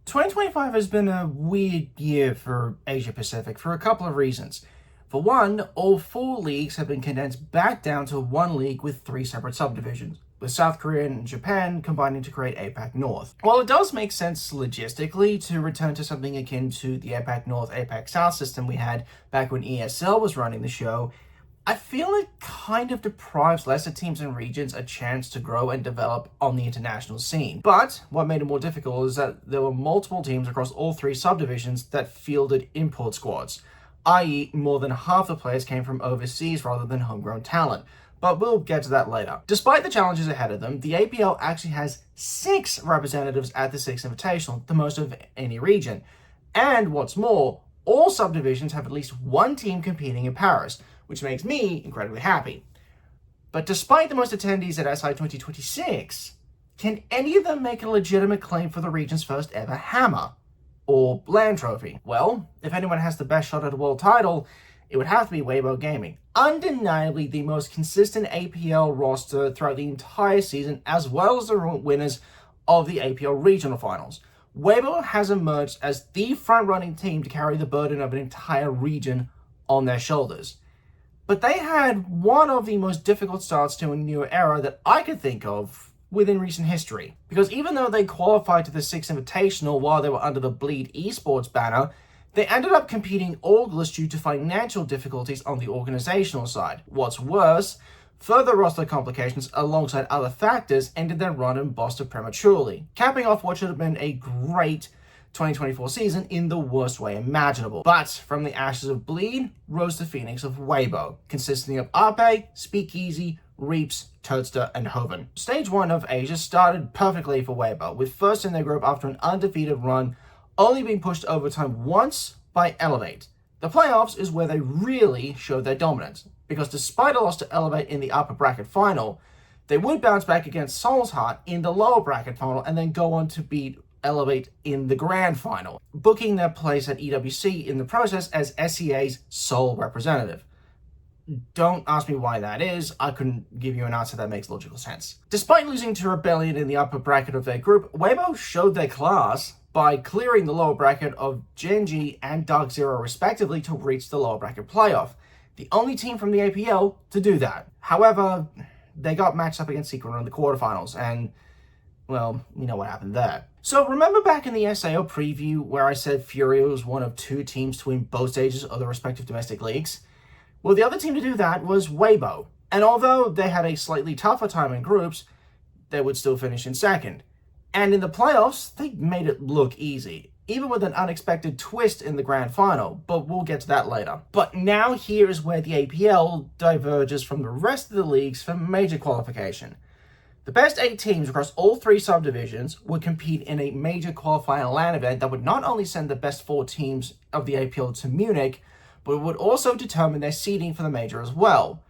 2025 has been a weird year for Asia Pacific for a couple of reasons. For one, all 4 leagues have been condensed back down to one league with 3 separate subdivisions, with South Korea and Japan combining to create APAC North. While it does make sense logistically to return to something akin to the APAC North, APAC South system we had back when ESL was running the show, I feel it kind of deprives lesser teams and regions a chance to grow and develop on the international scene. But what made it more difficult is that there were multiple teams across all 3 subdivisions that fielded import squads, i.e. more than half the players came from overseas rather than homegrown talent. But we'll get to that later. Despite the challenges ahead of them, the APL actually has 6 representatives at the Six Invitational, the most of any region. And what's more, all subdivisions have at least one team competing in Paris, which makes me incredibly happy. But despite the most attendees at SI 2026, can any of them make a legitimate claim for the region's first ever hammer or land trophy? Well, if anyone has the best shot at a world title, it would have to be Weibo Gaming. Undeniably the most consistent APL roster throughout the entire season, as well as the winners of the APL regional finals. Weibo has emerged as the front-running team to carry the burden of an entire region on their shoulders. But they had one of the most difficult starts to a new era that I could think of within recent history. Because even though they qualified to the Six Invitational while they were under the Bleed Esports banner, they ended up competing orgless due to financial difficulties on the organizational side. What's worse, further roster complications alongside other factors ended their run in Boston prematurely, capping off what should have been a great 2024 season in the worst way imaginable. But from the ashes of Bleed rose the phoenix of Weibo, consisting of Arpe, Speakeasy, Reaps, Toadster, and Hoven. Stage 1 of Asia started perfectly for Weibo, with first in their group after an undefeated run, only being pushed to overtime once by Elevate. The playoffs is where they really showed their dominance, because despite a loss to Elevate in the upper bracket final, they would bounce back against Soul's Heart in the lower bracket final and then go on to beat Elevate in the grand final, booking their place at EWC in the process as SEA's sole representative. Don't ask me why that is, I couldn't give you an answer that makes logical sense. Despite losing to Rebellion in the upper bracket of their group, Weibo showed their class by clearing the lower bracket of Genji and Dark Zero respectively to reach the lower bracket playoff, the only team from the APL to do that. However, they got matched up against Secret in the quarterfinals, and well, you know what happened there. So remember back in the SAO preview where I said Fury was one of 2 teams to win both stages of the respective domestic leagues? Well, the other team to do that was Weibo. And although they had a slightly tougher time in groups, they would still finish in second. And in the playoffs, they made it look easy, even with an unexpected twist in the grand final, but we'll get to that later. But now here is where the APL diverges from the rest of the leagues for major qualification. The best 8 teams across all 3 subdivisions would compete in a major qualifying LAN event that would not only send the best 4 teams of the APL to Munich, but would also determine their seeding for the major as well.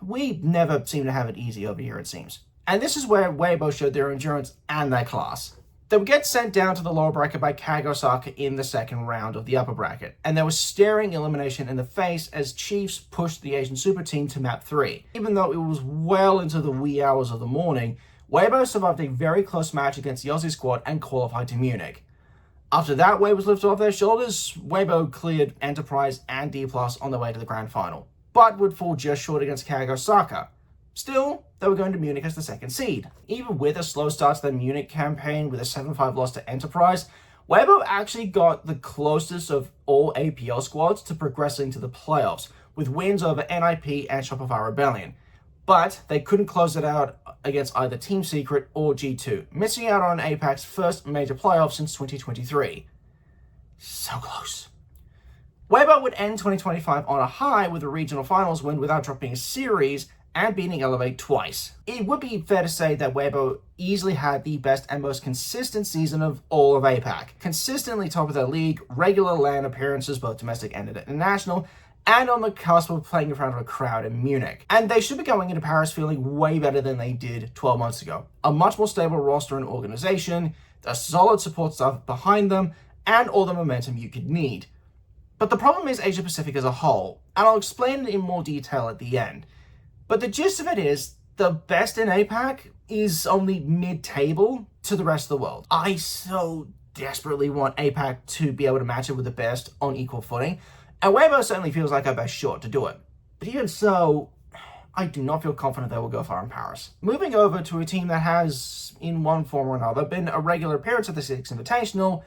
We never seem to have it easy over here, it seems. And this is where Weibo showed their endurance and their class. They would get sent down to the lower bracket by KAG Osaka in the second round of the upper bracket, and there was staring elimination in the face as Chiefs pushed the Asian Super Team to map 3. Even though it was well into the wee hours of the morning, Weibo survived a very close match against the Aussie squad and qualified to Munich. After that weight was lifted off their shoulders, Weibo cleared Enterprise and Dplus on their way to the grand final, but would fall just short against KAG Osaka. Still, they were going to Munich as the second seed. Even with a slow start to their Munich campaign with a 7-5 loss to Enterprise, Weibo actually got the closest of all APL squads to progressing to the playoffs, with wins over NIP and Shopify Rebellion. But they couldn't close it out against either Team Secret or G2, missing out on APAC's first major playoff since 2023. So close. Weibo would end 2025 on a high with a regional finals win without dropping a series and beating Elevate twice. It would be fair to say that Weibo easily had the best and most consistent season of all of APAC. Consistently top of their league, regular LAN appearances, both domestic and international, and on the cusp of playing in front of a crowd in Munich. And they should be going into Paris feeling way better than they did 12 months ago. A much more stable roster and organization, a solid support staff behind them, and all the momentum you could need. But the problem is Asia Pacific as a whole, and I'll explain it in more detail at the end. But the gist of it is, the best in APAC is only mid-table to the rest of the world. I so desperately want APAC to be able to match it with the best on equal footing, and Weibo certainly feels like our best shot to do it. But even so, I do not feel confident they will go far in Paris. Moving over to a team that has, in one form or another, been a regular appearance at the Six Invitational,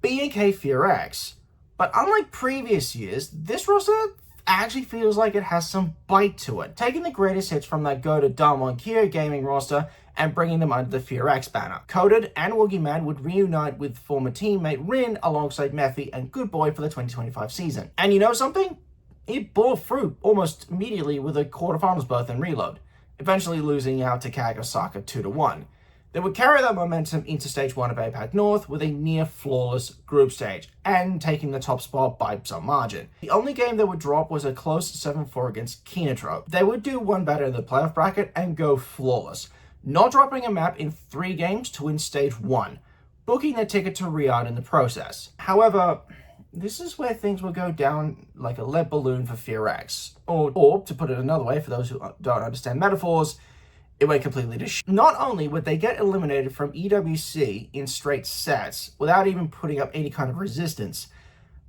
BNK FearX. But unlike previous years, this roster actually feels like it has some bite to it, taking the greatest hits from that go to Weibo Gaming roster and bringing them under the FearX banner. Coded and Woogieman would reunite with former teammate Rin alongside Mephi and Good Boy for the 2025 season. And you know something? It bore fruit almost immediately with a quarterfinals berth and reload, eventually losing out to KAG Osaka 2-1. They would carry that momentum into Stage 1 of APAC North with a near-flawless group stage, and taking the top spot by some margin. The only game they would drop was a close 7-4 against Kinetro. They would do one better in the playoff bracket and go flawless, not dropping a map in 3 games to win Stage 1, booking their ticket to Riyadh in the process. However, this is where things will go down like a lead balloon for FearX. Or to put it another way, for those who don't understand metaphors, it went completely to shit. Not only would they get eliminated from EWC in straight sets without even putting up any kind of resistance,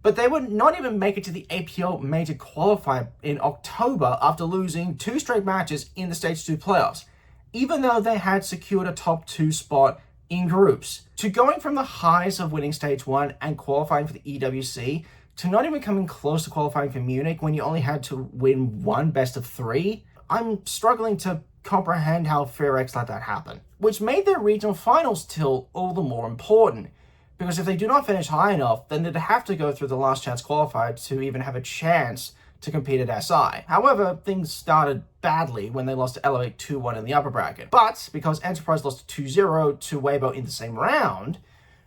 but they would not even make it to the APL major qualifier in October after losing 2 straight matches in the Stage 2 playoffs, even though they had secured a top 2 spot in groups. To going from the highs of winning Stage 1 and qualifying for the EWC to not even coming close to qualifying for Munich when you only had to win 1 best of 3, I'm struggling to comprehend how FearX let that happen, which made their regional finals tilt all the more important, because if they do not finish high enough, then they'd have to go through the last chance qualifier to even have a chance to compete at SI. However, things started badly when they lost to Elevate 2-1 in the upper bracket. But because Enterprise lost 2-0 to Weibo in the same round,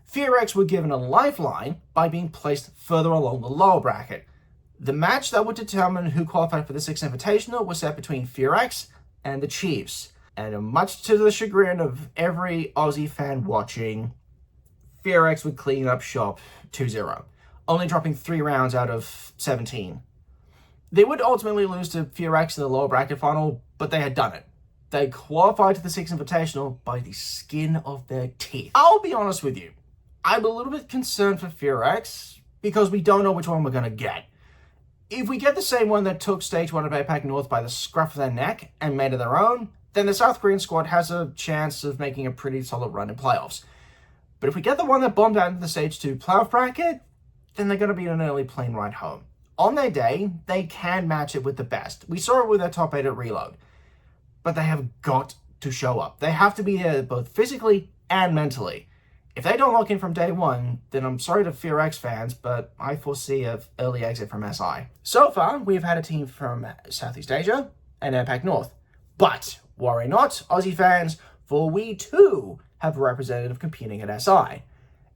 FearX were given a lifeline by being placed further along the lower bracket. The match that would determine who qualified for the Six Invitational was set between FearX and the Chiefs. And much to the chagrin of every Aussie fan watching, FearX would clean up shop 2-0, only dropping 3 rounds out of 17. They would ultimately lose to FearX in the lower bracket final, but they had done it. They qualified to the Six Invitational by the skin of their teeth. I'll be honest with you, I'm a little bit concerned for FearX because we don't know which one we're going to get. If we get the same one that took Stage 1 of APAC North by the scruff of their neck and made it their own, then the South Korean squad has a chance of making a pretty solid run in playoffs. But if we get the one that bombed out into the Stage 2 playoff bracket, then they're going to be an early plane ride home. On their day, they can match it with the best. We saw it with their top 8 at Reload. But they have got to show up. They have to be there both physically and mentally. If they don't lock in from day 1, then I'm sorry to FearX fans, but I foresee an early exit from SI. So far, we've had a team from Southeast Asia and APAC North. But worry not, Aussie fans, for we too have a representative competing at SI.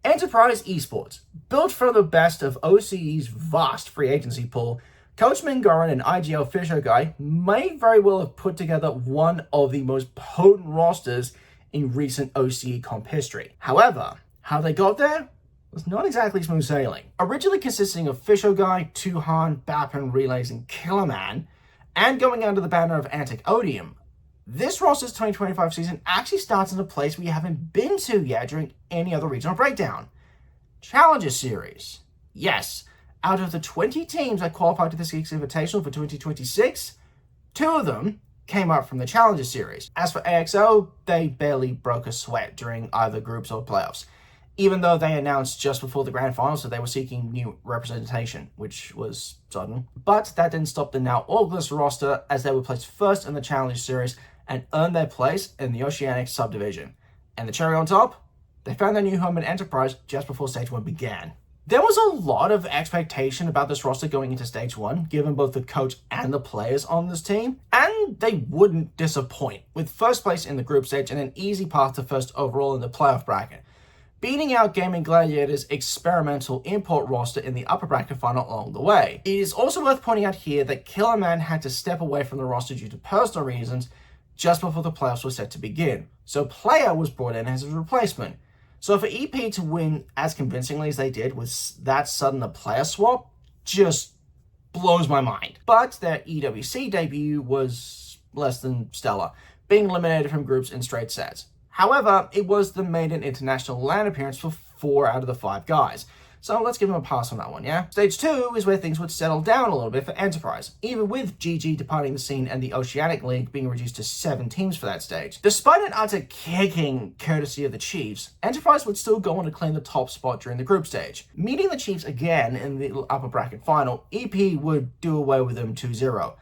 Enterprise Esports, built from the best of OCE's vast free agency pool, Coach Mingoran and IGL Fisher Guy may very well have put together one of the most potent rosters in recent OCE comp history. However, how they got there was not exactly smooth sailing. Originally consisting of Fisher Guy, Tuhan, Bapan, Relays, and Killerman, and going under the banner of Antic Odium, this roster's 2025 season actually starts in a place we haven't been to yet during any other regional breakdown. Challenger Series. Yes, out of the 20 teams that qualified to the Six Invitational for 2026, 2 of them came up from the Challenger Series. As for AXO, they barely broke a sweat during either groups or playoffs, even though they announced just before the grand finals that they were seeking new representation, which was sudden. But that didn't stop the now orgless roster, as they were placed first in the Challenger Series and earned their place in the Oceanic subdivision. And the cherry on top, they found their new home in Enterprise just before Stage 1 began. There was a lot of expectation about this roster going into Stage 1, given both the coach and the players on this team, and they wouldn't disappoint, with first place in the group stage and an easy path to first overall in the playoff bracket, beating out Gaming Gladiators' experimental import roster in the upper bracket final along the way. It is also worth pointing out here that Killerman had to step away from the roster due to personal reasons just before the playoffs were set to begin, so Player was brought in as his replacement. So for EP to win as convincingly as they did with that sudden a player swap just blows my mind. But their EWC debut was less than stellar, being eliminated from groups in straight sets. However, it was the maiden international LAN appearance for 4 out of the 5 guys. So let's give them a pass on that one, yeah? Stage 2 is where things would settle down a little bit for Enterprise, even with GG departing the scene and the Oceanic League being reduced to 7 teams for that stage. Despite an utter kicking courtesy of the Chiefs, Enterprise would still go on to claim the top spot during the group stage. Meeting the Chiefs again in the upper bracket final, EP would do away with them 2-0.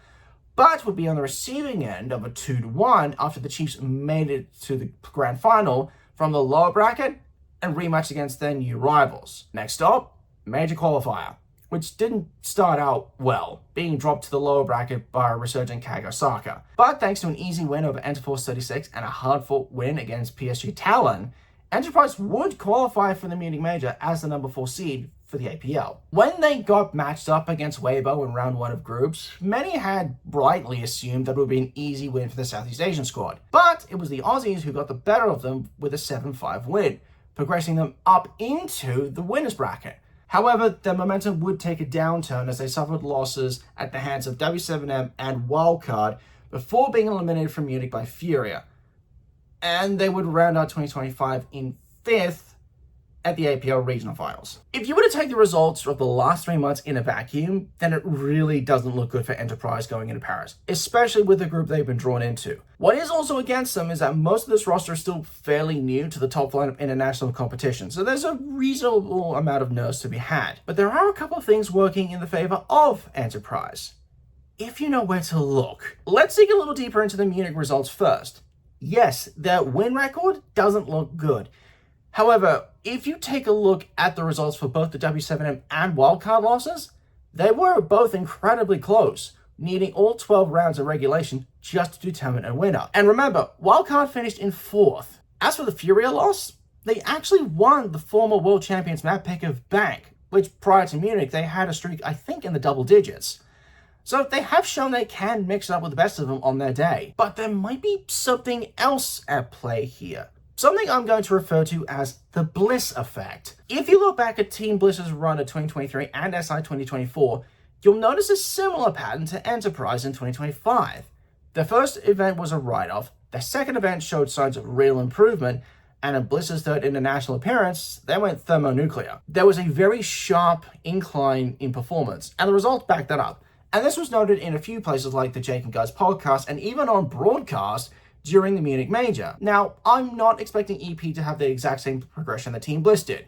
But would be on the receiving end of a 2-1 after the Chiefs made it to the grand final from the lower bracket and rematch against their new rivals. Next up, Major Qualifier, which didn't start out well, being dropped to the lower bracket by a resurgent KAG Osaka. But thanks to an easy win over Enterforce 36 and a hard-fought win against PSG Talon, Enterprise would qualify for the Munich Major as the number 4 seed for the APL. When they got matched up against Weibo in round 1 of groups, many had rightly assumed that it would be an easy win for the Southeast Asian squad. But it was the Aussies who got the better of them with a 7-5 win, progressing them up into the winners bracket. However, their momentum would take a downturn as they suffered losses at the hands of W7M and Wildcard before being eliminated from Munich by Furia. And they would round out 2025 in 5th at the APL regional finals. If you were to take the results of the last 3 months in a vacuum, then it really doesn't look good for Enterprise going into Paris, especially with the group they've been drawn into. What is also against them is that most of this roster is still fairly new to the top line of international competition, so there's a reasonable amount of nerves to be had. But there are a couple of things working in the favor of Enterprise, if you know where to look. Let's dig a little deeper into the Munich results first. Yes, their win record doesn't look good. However, if you take a look at the results for both the W7M and Wildcard losses, they were both incredibly close, needing all 12 rounds of regulation just to determine a winner. And remember, Wildcard finished in 4th. As for the Furia loss, they actually won the former world champions map pick of Bank, which prior to Munich, they had a streak, I think, in the double digits. So they have shown they can mix it up with the best of them on their day. But there might be something else at play here. Something I'm going to refer to as the Bliss effect. If you look back at Team Bliss's run of 2023 and SI 2024, you'll notice a similar pattern to Enterprise in 2025. Their first event was a write-off, their second event showed signs of real improvement, and in Bliss's third international appearance, they went thermonuclear. There was a very sharp incline in performance, and the results backed that up. And this was noted in a few places like the Jake and Guys podcast, and even on broadcast during the Munich Major. Now, I'm not expecting EP to have the exact same progression that Team Bliss did,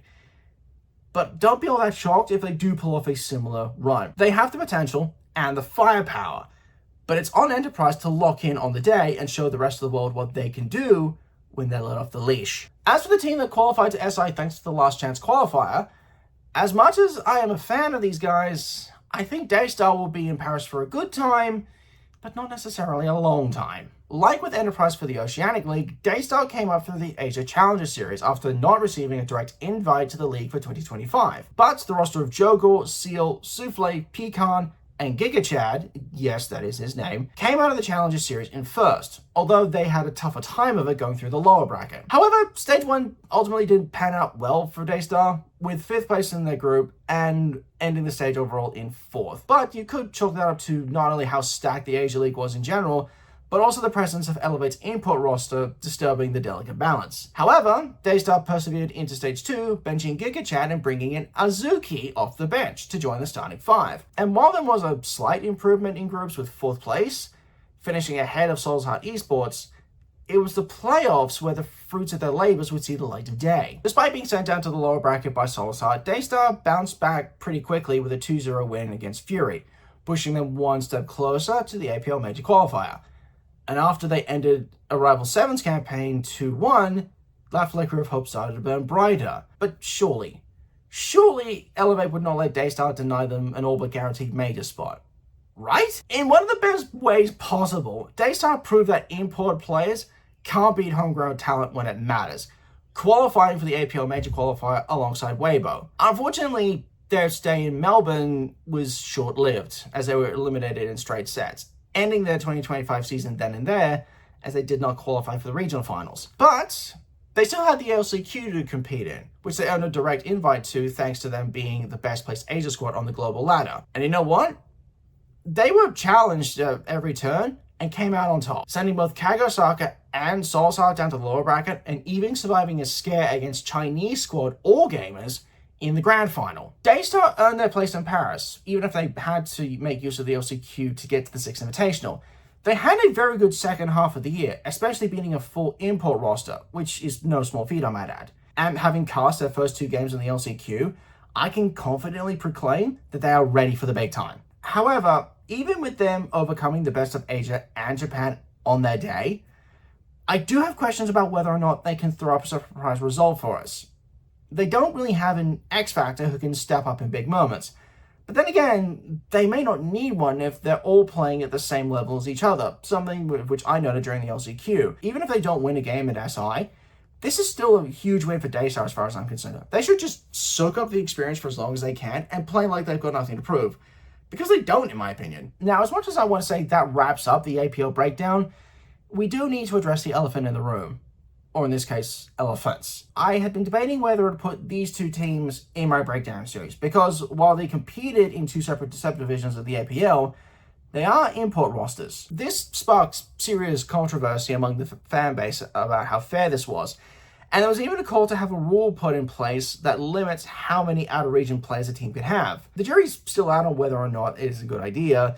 but don't be all that shocked if they do pull off a similar run. They have the potential and the firepower, but it's on Enterprise to lock in on the day and show the rest of the world what they can do when they're let off the leash. As for the team that qualified to SI thanks to the last chance qualifier, as much as I am a fan of these guys, I think Daystar will be in Paris for a good time, but not necessarily a long time. Like with Enterprise for the Oceanic League, Daystar came up through the Asia Challenger Series after not receiving a direct invite to the league for 2025. But the roster of Jogor, Seal, Souffle, Pecan, and GigaChad, yes, that is his name, came out of the Challenger Series in first, although they had a tougher time of it going through the lower bracket. However, Stage 1 ultimately didn't pan out well for Daystar, with 5th place in their group and ending the stage overall in 4th. But you could chalk that up to not only how stacked the Asia League was in general, but also the presence of Elevate's import roster disturbing the delicate balance. However, Daystar persevered into Stage 2, benching GigaChad and bringing in Azuki off the bench to join the starting 5. And while there was a slight improvement in groups with 4th place, finishing ahead of Souls Heart Esports, it was the playoffs where the fruits of their labors would see the light of day. Despite being sent down to the lower bracket by Souls Heart, Daystar bounced back pretty quickly with a 2-0 win against Fury, pushing them one step closer to the APL Major Qualifier. And after they ended a Rival 7's campaign 2-1, that flicker of hope started to burn brighter. But surely Elevate would not let Daystar deny them an all but guaranteed major spot. Right? In one of the best ways possible, Daystar proved that import players can't beat homegrown talent when it matters, qualifying for the APL Major Qualifier alongside Weibo. Unfortunately, their stay in Melbourne was short-lived, as they were eliminated in straight sets, ending their 2025 season then and there, as they did not qualify for the regional finals. But they still had the LCQ to compete in, which they earned a direct invite to thanks to them being the best placed Asia squad on the global ladder. And you know what? They were challenged at every turn, and came out on top, sending both Kago Osaka and Solskjaer down to the lower bracket, and even surviving a scare against Chinese squad All Gamers in the grand final. Daystar earned their place in Paris, even if they had to make use of the LCQ to get to the Six Invitational. They had a very good second half of the year, especially beating a full import roster, which is no small feat, I might add. And having cast their first 2 games in the LCQ, I can confidently proclaim that they are ready for the big time. However, even with them overcoming the best of Asia and Japan on their day, I do have questions about whether or not they can throw up a surprise result for us. They don't really have an X Factor who can step up in big moments. But then again, they may not need one if they're all playing at the same level as each other, something which I noted during the LCQ. Even if they don't win a game at SI, this is still a huge win for Daystar as far as I'm concerned. They should just soak up the experience for as long as they can and play like they've got nothing to prove. Because they don't, in my opinion. Now, as much as I want to say that wraps up the APL breakdown, we do need to address the elephant in the room. Or in this case, elephants. I had been debating whether to put these 2 teams in my breakdown series, because while they competed in 2 separate subdivisions of the APL, they are import rosters. This sparks serious controversy among the fan base about how fair this was, and there was even a call to have a rule put in place that limits how many out-of-region players a team could have. The jury's still out on whether or not it is a good idea,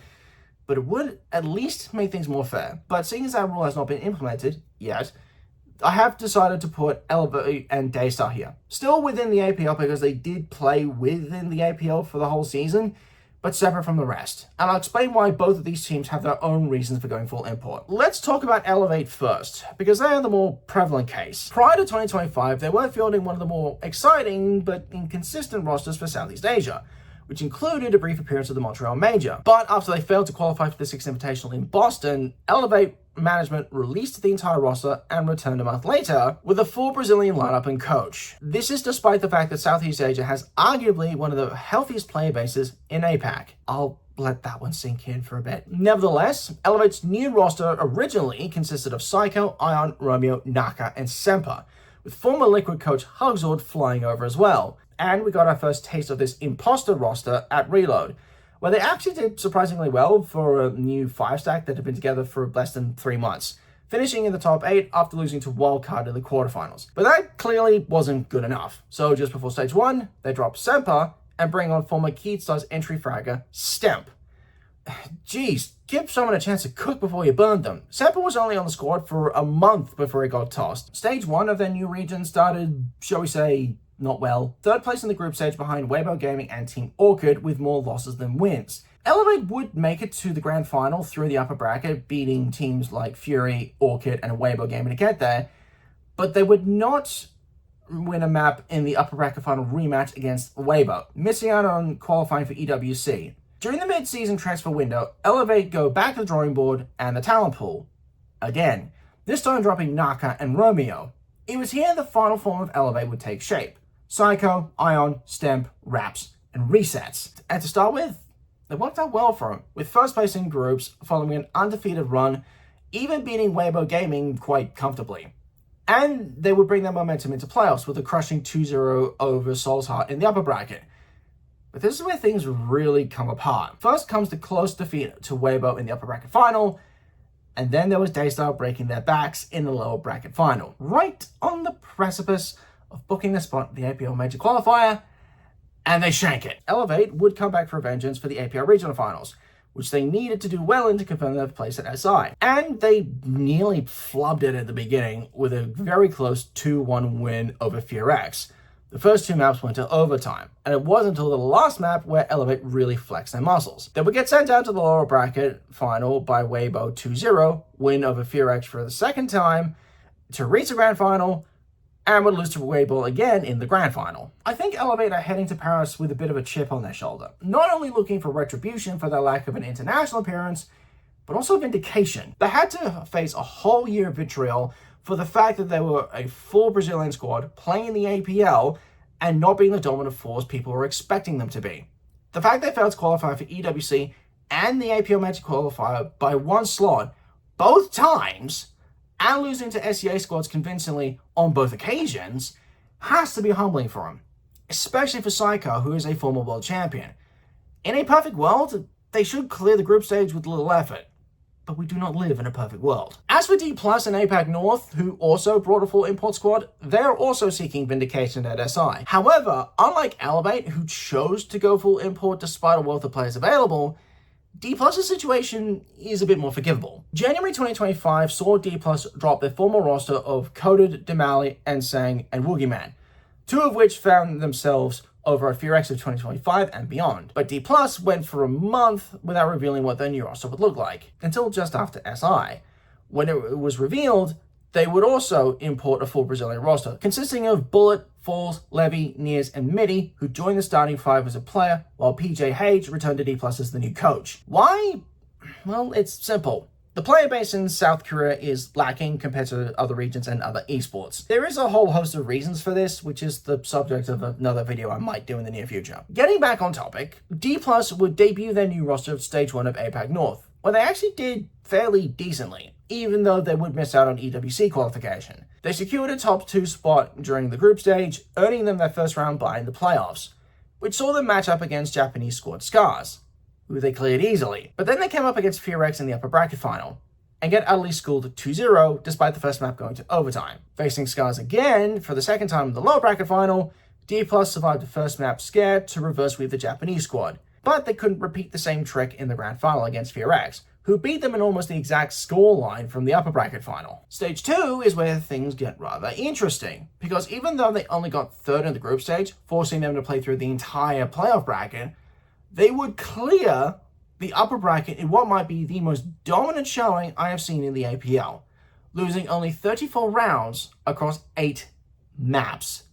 but it would at least make things more fair. But seeing as that rule has not been implemented yet, I have decided to put Elevate and Daystar here. Still within the APL because they did play within the APL for the whole season, but separate from the rest. And I'll explain why both of these teams have their own reasons for going full import. Let's talk about Elevate first, because they are the more prevalent case. Prior to 2025, they were fielding one of the more exciting but inconsistent rosters for Southeast Asia, which included a brief appearance at the Montreal Major. But after they failed to qualify for the Six Invitational in Boston, Elevate management released the entire roster and returned a month later with a full Brazilian lineup and coach. This is despite the fact that Southeast Asia has arguably one of the healthiest player bases in APAC. I'll let that one sink in for a bit. Nevertheless, Elevate's new roster originally consisted of Psycho, Ion, Romeo, Naka, and Semper, with former Liquid coach Hugzord flying over as well. And we got our first taste of this imposter roster at Reload, where they actually did surprisingly well for a new 5-stack that had been together for less than 3 months, finishing in the top 8 after losing to Wildcard in the quarterfinals. But that clearly wasn't good enough. So just before stage 1, they drop Semper and bring on former Keystars entry fragger Stemp. Jeez, give someone a chance to cook before you burn them. Semper was only on the squad for a month before he got tossed. Stage 1 of their new region started, shall we say, not well. 3rd place in the group stage behind Weibo Gaming and Team Orchid with more losses than wins. Elevate would make it to the grand final through the upper bracket, beating teams like Fury, Orchid, and Weibo Gaming to get there, but they would not win a map in the upper bracket final rematch against Weibo, missing out on qualifying for EWC. During the mid-season transfer window, Elevate go back to the drawing board and the talent pool. Again, this time dropping Naka and Romeo. It was here the final form of Elevate would take shape. Psycho, Ion, Stemp, Raps, and Resets. And to start with, it worked out well for him, with first place in groups following an undefeated run, even beating Weibo Gaming quite comfortably. And they would bring their momentum into playoffs with a crushing 2-0 over Soul's Heart in the upper bracket. But this is where things really come apart. First comes the close defeat to Weibo in the upper bracket final, and then there was Daystar breaking their backs in the lower bracket final, right on the precipice of booking the spot at the APL Major Qualifier, and they shank it. Elevate would come back for vengeance for the APL Regional Finals, which they needed to do well in to confirm their place at SI. And they nearly flubbed it at the beginning with a very close 2-1 win over FearX. The first 2 maps went to overtime, and it wasn't until the last map where Elevate really flexed their muscles. They would get sent down to the lower bracket final by Weibo 2-0, win over FearX for the second time, to reach the grand final, and would lose to Weibo again in the grand final. I think Elevate are heading to Paris with a bit of a chip on their shoulder, not only looking for retribution for their lack of an international appearance, but also vindication. They had to face a whole year of vitriol for the fact that they were a full Brazilian squad playing the APL and not being the dominant force people were expecting them to be. The fact they failed to qualify for EWC and the APL Magic Qualifier by 1 slot, both times, and losing to SEA squads convincingly on both occasions, has to be humbling for him, especially for Psycho, who is a former world champion. In a perfect world, they should clear the group stage with little effort. but we do not live in a perfect world. As for Dplus and APAC North, who also brought a full import squad, they are also seeking vindication at SI. However, unlike Elevate, who chose to go full import despite a wealth of players available, Dplus's situation is a bit more forgivable. January 2025 saw Dplus drop their formal roster of Coded, Demali, Ensang, and Woogieman, two of which found themselves over at FearX of 2025 and beyond. But Dplus went for a month without revealing what their new roster would look like, until just after SI. When it was revealed, they would also import a full Brazilian roster, consisting of Bullet, Falls, Levy, Nears, and Mitty, who joined the starting five as a player, while PJH returned to Dplus as the new coach. Why? Well, it's simple. The player base in South Korea is lacking compared to other regions and other esports. There is a whole host of reasons for this, which is the subject of another video I might do in the near future. Getting back on topic, Dplus would debut their new roster at Stage 1 of APAC North, where they actually did fairly decently, even though they would miss out on EWC qualification. They secured a top 2 spot during the group stage, earning them their first round bye in the playoffs, which saw them match up against Japanese squad Scars, who they cleared easily. But then they came up against FearX in the upper bracket final, and get utterly schooled 2-0 despite the first map going to overtime. Facing Scars again for the second time in the lower bracket final, Dplus survived the first map scared to reverse sweep the Japanese squad, but they couldn't repeat the same trick in the grand final against FearX, who beat them in almost the exact scoreline from the upper bracket final. Stage 2 is where things get rather interesting, because even though they only got third in the group stage, forcing them to play through the entire playoff bracket, they would clear the upper bracket in what might be the most dominant showing I have seen in the APL, losing only 34 rounds across 8 maps.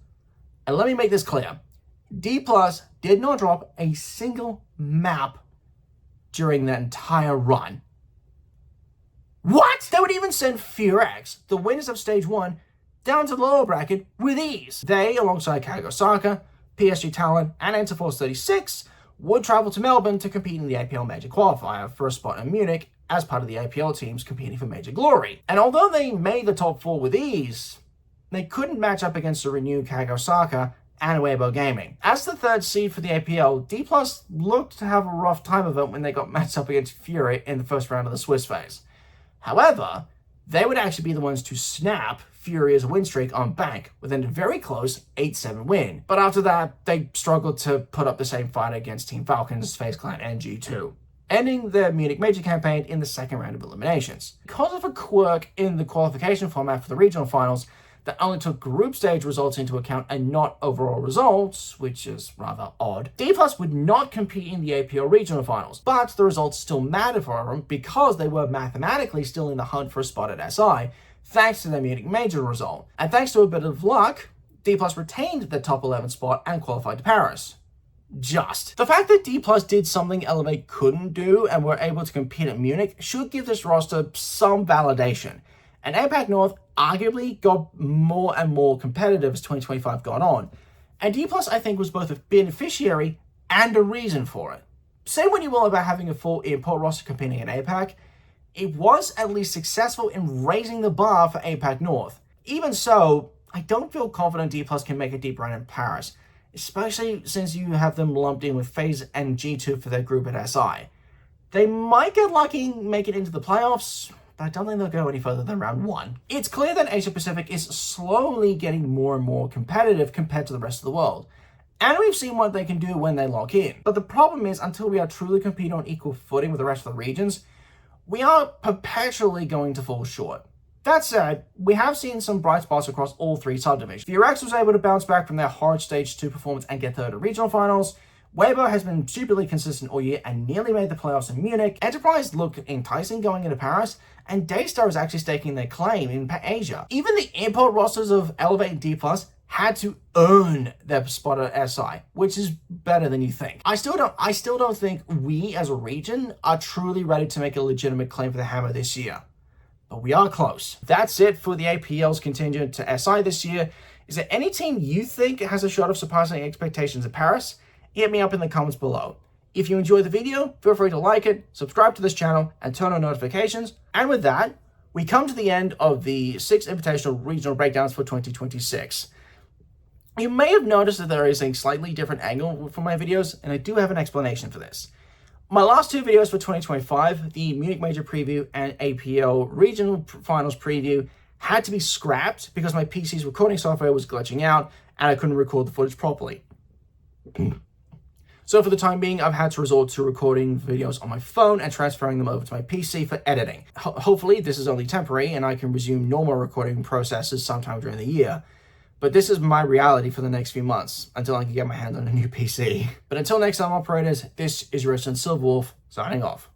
And let me make this clear, Dplus did not drop a single map during that entire run. What? They would even send FearX, the winners of Stage 1, down to the lower bracket with ease. They, alongside Kagosaka, PSG Talent, and Enterforce 36, would travel to Melbourne to compete in the APL Major Qualifier for a spot in Munich as part of the APL teams competing for Major Glory. And although they made the top 4 with ease, they couldn't match up against a renewed Kagosaka and Weibo Gaming. As the third seed for the APL, Dplus looked to have a rough time of it when they got matched up against Fury in the first round of the Swiss phase. However, they would actually be the ones to snap Fury's win streak on bank with a very close 8-7 win. But after that, they struggled to put up the same fight against Team Falcons, FaZe Clan, and G2, ending their Munich Major campaign in the second round of eliminations. Because of a quirk in the qualification format for the regional finals, that only took group stage results into account and not overall results, which is rather odd, Dplus would not compete in the APL regional finals, but the results still mattered for them because they were mathematically still in the hunt for a spot at SI, thanks to their Munich Major result. And thanks to a bit of luck, Dplus retained the top 11 spot and qualified to Paris. Just. The fact that Dplus did something Elevate couldn't do and were able to compete at Munich should give this roster some validation. And APAC North arguably got more and more competitive as 2025 got on. And Dplus, I think, was both a beneficiary and a reason for it. Say what you will about having a full import roster competing in APAC, it was at least successful in raising the bar for APAC North. Even so, I don't feel confident Dplus can make a deep run in Paris, especially since you have them lumped in with FaZe and G2 for their group at SI. They might get lucky and make it into the playoffs, but I don't think they'll go any further than round 1. It's clear that Asia Pacific is slowly getting more and more competitive compared to the rest of the world, and we've seen what they can do when they lock in. But the problem is, until we are truly competing on equal footing with the rest of the regions, we are perpetually going to fall short. That said, we have seen some bright spots across all 3 subdivisions. FearX was able to bounce back from their hard Stage 2 performance and get third at regional finals. Weibo has been stupidly consistent all year and nearly made the playoffs in Munich. Enterprise looked enticing going into Paris, and Daystar is actually staking their claim in Asia. Even the import rosters of Elevate and Dplus had to earn their spot at SI, which is better than you think. I still don't think we as a region are truly ready to make a legitimate claim for the hammer this year, but we are close. That's it for the APL's contingent to SI this year. Is there any team you think has a shot of surpassing expectations at Paris? Hit me up in the comments below. If you enjoyed the video, feel free to like it, subscribe to this channel, and turn on notifications. And with that, we come to the end of the Six Invitational Regional Breakdowns for 2026. You may have noticed that there is a slightly different angle for my videos, and I do have an explanation for this. My last two videos for 2025, the Munich Major Preview and APL Regional Finals Preview, had to be scrapped because my PC's recording software was glitching out and I couldn't record the footage properly. So for the time being, I've had to resort to recording videos on my phone and transferring them over to my PC for editing. Hopefully this is only temporary and I can resume normal recording processes sometime during the year. But this is my reality for the next few months until I can get my hands on a new PC. But until next time, operators, this is your resident Silverwolf signing off.